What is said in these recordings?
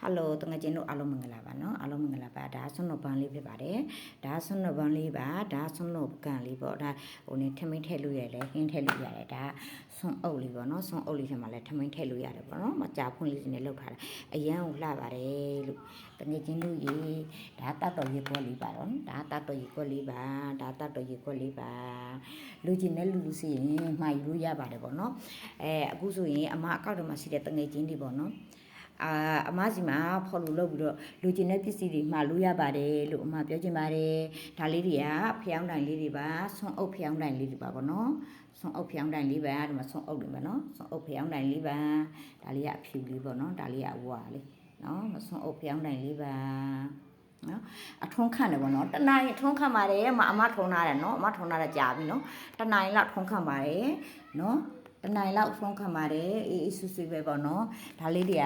Hello တငယ်ချင်းတို့အားလုံးမင်္ဂလာပါနော်အားလုံးမင်္ဂလာပါဒါဆွနုပ်ပန်းလေးဖြစ်ပါတယ်ဒါဆွနုပ်ပန်းလေးပါဒါဆွနုပ်ကန်လေးပေါ့ဒါဟိုနေထမင်းထည့်လို့ရတယ်ဟင်းထည့်လို့ရတယ်ဒါဆွန်အုပ်လေးပေါ့နော်ဆွန်အုပ်လေးထဲမှာလည်းထမင်းထည့်လို့ရတယ်ပေါ့နော်မကြာဖွင့်လေးစနေလောက်ထားတာအရန်ကိုလှပါတယ်လို့တငယ်ချင်းတို့ရေဒါတတ်တော်ရေခွက်လေးပါတော့ဒါတတ်တော်ရေခွက်လေးပါဒါတတ်တော်ရေခွက်လေးပါလူချင်းနဲ့လူစီရင်မှာယူလို့ရပါတယ်ပေါ့နော်အခုဆိုရင်အမအကောက်တော့မှရှိတဲ့တငယ်ချင်းတွေပေါ့နော်အမစီမှာဖော်လို့လုပ်ပြီးတော့လူကျင်တဲ့ပစ္စည်းတွေမှာလို့ရပါတယ်လို့အမပြောချင်ပါတယ်ဒါလေးတွေကဖျောင်းတိုင်လေးတွေပါဆွန်အုပ်ဖျောင်းတိုင်လေးတွေပါဗောနော်ဆွန်အုပ်ဖျောင်းတိုင်လေးပါဒီမှာဆွန်အုပ်တွေပါနော်ဆွန်အုပ်ဖျောင်းတိုင်လေးပါဒါလေးကအဖြူလေးဗောနော်ဒါလေးကအဝါလေးနော်ဆွန်အုပ်ဖျောင်းတိုင်လေးပါနော်အထုံးခန့်တယ်ဗောနော်တနိုင်အထုံးခန့်ပါတယ်အမထုံးထားတယ်နော်အမထုံးထားတာကြာပြီနော်တနိုင်လောက်ထုံးခန့်ပါတယ်နော်တနိုင်လောက်ဖုန်းခံပါတယ်အေးဆူဆူပဲပေါ့နော်ဒါလေးတွေက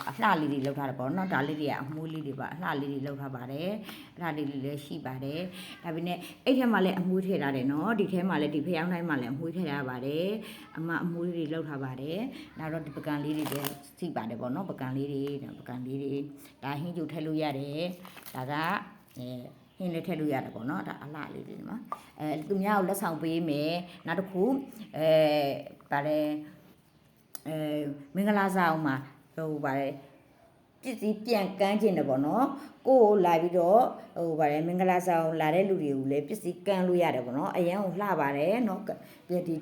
အလှလေးတွေလောက်ထားတယ်ပေါ့နော်ဒါလေးတွေကအမွှေးလေးတွေပါအလှလေးတွေလောက်ထားပါတယ်အလှလေးတွေလည်းရှိပါတယ်ဒါပေမဲ့အဲ့ထဲမှာလည်းအမွှေးထည့်ထားတယ်နော်ဒီထဲမှာလည်းဒီဖျောင်းတိုင်းမှာလည်းအမွှေးထည့်ထားပါတယ်အမွှေးတွေလောက်ထားပါတယ်နောက်တော့ဒီပကံလေးတွေလည်းစီပါတယ်ပေါ့နော်ပကံလေးတွေဒါဟင်းကျုပ်ထည့်လို့ရတယ်ဒါကဟင်းလေးထည့်လို့ရတယ်ပေါ့နော်ဒါအလှလေးတွေနော်သူများကိုလက်ဆောင်ပေးမယ်နောက်တစ်ခုဗါလဲမင်္ဂလာဆောင်မှာဟိုဗါလဲပစ္စည်းပြန်ကမ်းခြင်းတယ်ပေါ့နော်ကိုယ်လာပြီးတော့ဟိုဗါလဲမင်္ဂလာဆောင်လာတဲ့လူတွေကိုလည်းပစ္စည်းကမ်းလို့ရတယ်ပေါ့နော်အရန်ကိုလှပါတယ်နော်ဒီ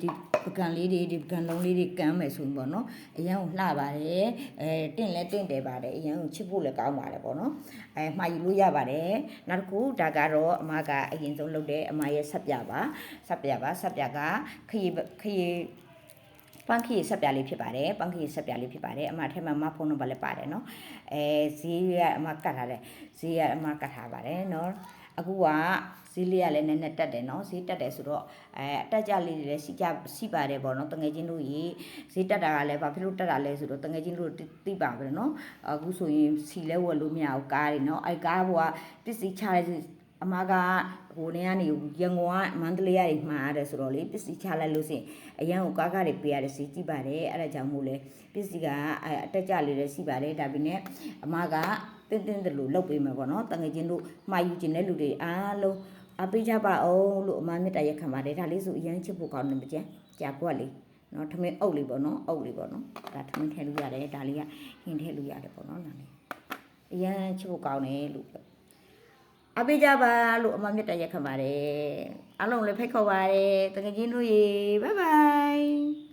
ပကံလေးတွေဒီပကံလုံးလေးတွေကမ်းမယ်ဆိုရင်ပေါ့နော်အရန်ကိုလှပါတယ်တင့်လည်းတင့်တယ်ပါတယ်အရန်ကိုချစ်ဖို့လည်းကောင်းပါတယ်ပေါ့နော်မှာယူလို့ရပါတယ်နောက်တစ်ခုဒါကတော့အမကအရင်ဆုံးလုပ်တဲ့အမရဲ့ဆက်ပြပါဆက်ပြကခရီပန်းခီဆက်ပြလေးဖြစ်ပါတယ်ပန်းခီဆက်ပြလေးဖြစ်ပါတယ်အမထဲမှာမဖုန်းနံပါတ်လည်းပါတယ်နော်ဈေးကအမကတ်ထားတယ်ဈေးကအမကတ်ထားပါတယ်နော်အခုကဈေးလေးကလည်းနည်းနည်းတက်တယ်နော်ဈေးတက်တယ်ဆိုတော့အတက်ကြလေးတွေလည်းရှိပါတယ်ပေါ့နော်တငယ်ချင်းတို့ရေဈေးတက်တာကလည်းဘာဖြစ်လို့တက်တာလဲဆိုတော့တငယ်ချင်းတို့သိပါပဲနော်အခုဆိုရင်စီလဲဝယ်လို့မရဘူးကားတွေနော်ကားဘောကပစ္စည်းချတဲ့အမကဟိုနေကနေရန်ကုန်ကမန္တလေးကနေမှာရတယ်ဆိုတော့လေပစ္စည်းချလိုက်လို့ရှိရင်အရန်ကိုကားတွေပေးရတယ်စီကြည့်ပါတယ်အဲ့ဒါကြောင့်မို့လဲပစ္စည်းကအတက်ကြလေးလည်းရှိပါတယ်ဒါပေမဲ့အမကတင်းတယ်လို့လုပ်ပေးမှာပေါ့နော်တငယ်ချင်းတို့မှာယူခြင်းတဲ့လူတွေအားလုံးအပေးကြပါအောင်လို့အမမေတ္တာရက်ခံပါတယ်ဒါလေးဆိုအရန်ချစ်ဖို့ကောင်းတယ်မကျန်ကြာကွက်လေးနော်ထမင်းအုပ်လေးပေါ့နော်အုပ်လေးပေါ့နော်ဒါထမင်းထည့်လို့ရတယ်ဒါလေးကဟင်းထည့်လို့ရတယ်ပေါ့နော်နားလေးအရန်ချစ်ဖို့ကောင်းတယ်လို့အပေးကြပါလို့အမမြတ်တရက်ခံပါတယ်အားလုံးလည်းဖိတ်ခေါ်ပါတယ်တကယ်ချင်းတို့ရေဘိုင်ဘိုင်